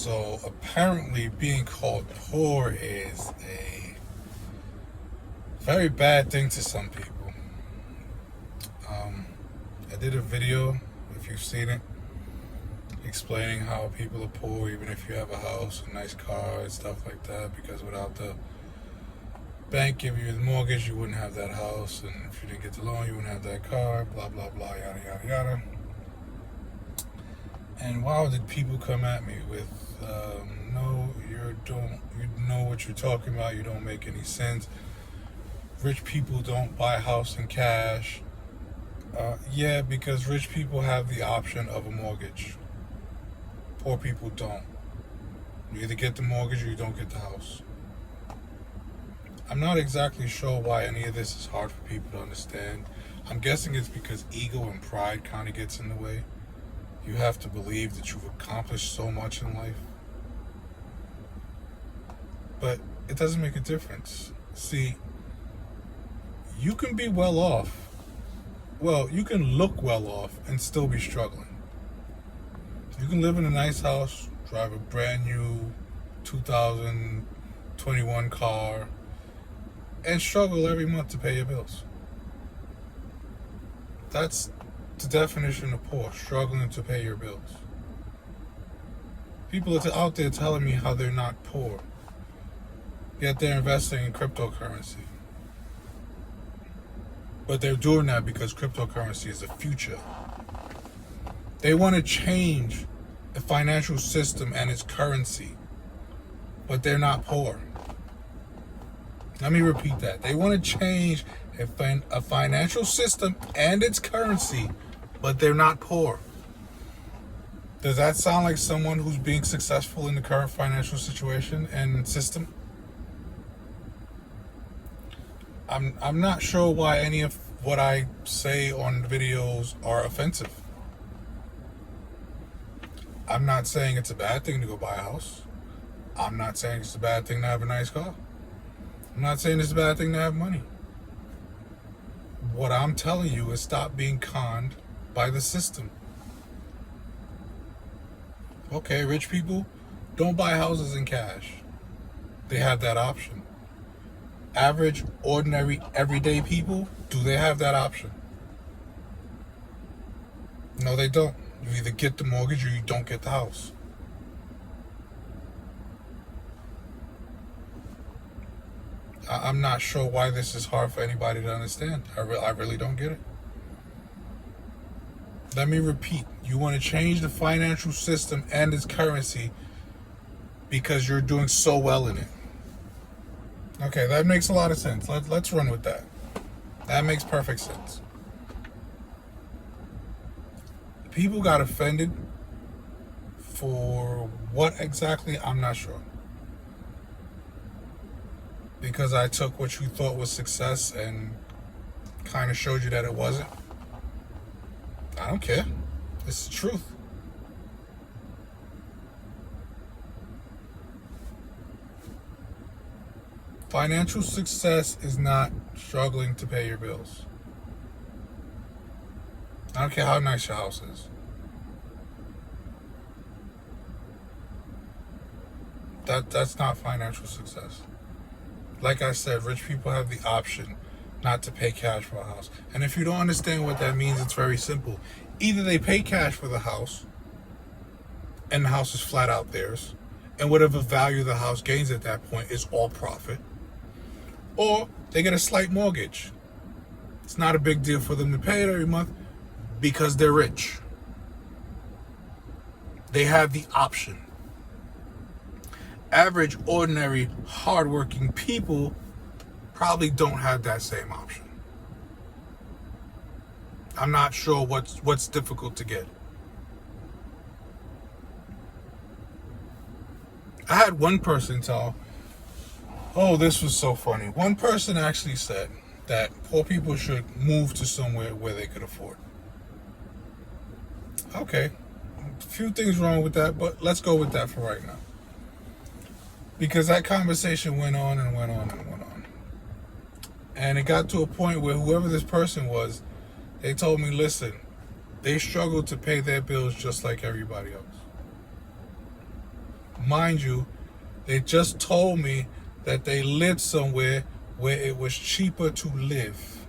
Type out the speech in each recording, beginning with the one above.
So apparently being called poor is a very bad thing to some people. Um, I did a video, if you've seen it, explaining how people are poor even if you have a house, a nice car, and stuff like that, because without the bank giving you the mortgage, you wouldn't have that house, and if you didn't get the loan, you wouldn't have that car, blah, blah, blah, yada, yada, yada. And wow, did people come at me with, no, you know what you're talking about, you don't make any sense. Rich people don't buy a house in cash. Yeah, because rich people have the option of a mortgage. Poor people don't. You either get the mortgage or you don't get the house. I'm not exactly sure why any of this is hard for people to understand. I'm guessing it's because ego and pride kind of gets in the way. You have to believe that you've accomplished so much in life. But it doesn't make a difference. See, you can be well off. Well, you can look well off and still be struggling. You can live in a nice house, drive a brand new 2021 car, and struggle every month to pay your bills. That's the definition of poor, struggling to pay your bills. People are out there telling me how they're not poor, yet they're investing in cryptocurrency. But they're doing that because cryptocurrency is the future. They want to change the financial system and its currency, but they're not poor. Let me repeat that. They want to change a financial system and its currency, but they're not poor. Does that sound like someone who's being successful in the current financial situation and system? I'm not sure why any of what I say on videos are offensive. I'm not saying it's a bad thing to go buy a house. I'm not saying it's a bad thing to have a nice car. I'm not saying it's a bad thing to have money. What I'm telling you is stop being conned by the system. Okay, rich people don't buy houses in cash. They have that option. Average, ordinary, everyday people, do they have that option? No, they don't. You either get the mortgage or you don't get the house. I'm not sure why this is hard for anybody to understand. I really don't get it. Let me repeat. You want to change the financial system and its currency because you're doing so well in it. Okay, that makes a lot of sense. Let's run with that. That makes perfect sense. People got offended for what exactly, I'm not sure. Because I took what you thought was success and kind of showed you that it wasn't. I don't care. It's the truth. Financial success is not struggling to pay your bills. I don't care how nice your house is. That's not financial success. Like I said, rich people have the option not to pay cash for a house. And if you don't understand what that means, it's very simple. Either they pay cash for the house, and the house is flat out theirs, and whatever value the house gains at that point is all profit, or they get a slight mortgage. It's not a big deal for them to pay it every month because they're rich. They have the option. Average, ordinary, hardworking people probably don't have that same option. I'm not sure what's difficult to get. I had one person tell, oh, this was so funny. One person actually said that poor people should move to somewhere where they could afford. Okay, a few things wrong with that, but let's go with that for right now. Because that conversation went on and went on and went on. And it got to a point where whoever this person was, they told me, listen, they struggle to pay their bills just like everybody else. Mind you, they just told me that they lived somewhere where it was cheaper to live.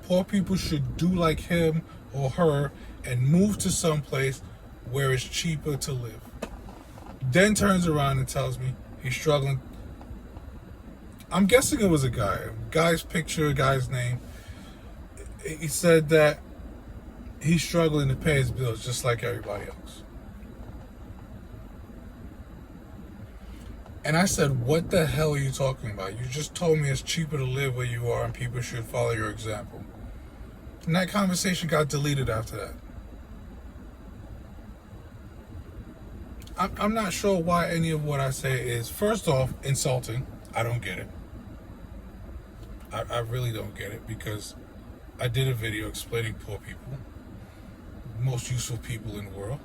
Poor people should do like him or her and move to some place where it's cheaper to live. Then turns around and tells me he's struggling. I'm guessing it was a guy. Guy's picture, guy's name. He said that he's struggling to pay his bills just like everybody else. And I said, what the hell are you talking about? You just told me it's cheaper to live where you are and people should follow your example. And that conversation got deleted after that. I'm not sure why any of what I say is, first off, insulting. I don't get it. I really don't get it, because I did a video explaining poor people, most useful people in the world.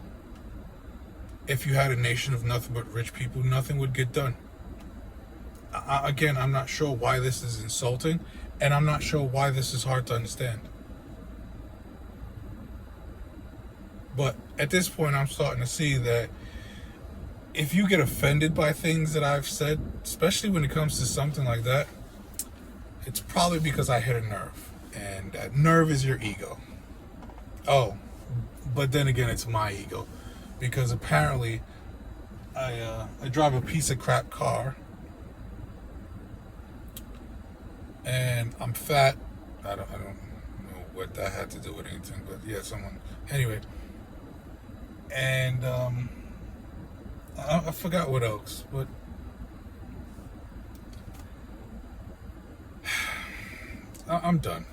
If you had a nation of nothing but rich people, nothing would get done. Again, I'm not sure why this is insulting, and I'm not sure why this is hard to understand. But at this point, I'm starting to see that if you get offended by things that I've said, especially when it comes to something like that, it's probably because I hit a nerve. And that nerve is your ego. Oh, but then again, it's my ego. Because apparently, I drive a piece of crap car. And I'm fat. I don't know what that had to do with anything. But yeah, someone... Anyway. And I forgot what else. But... I'm done.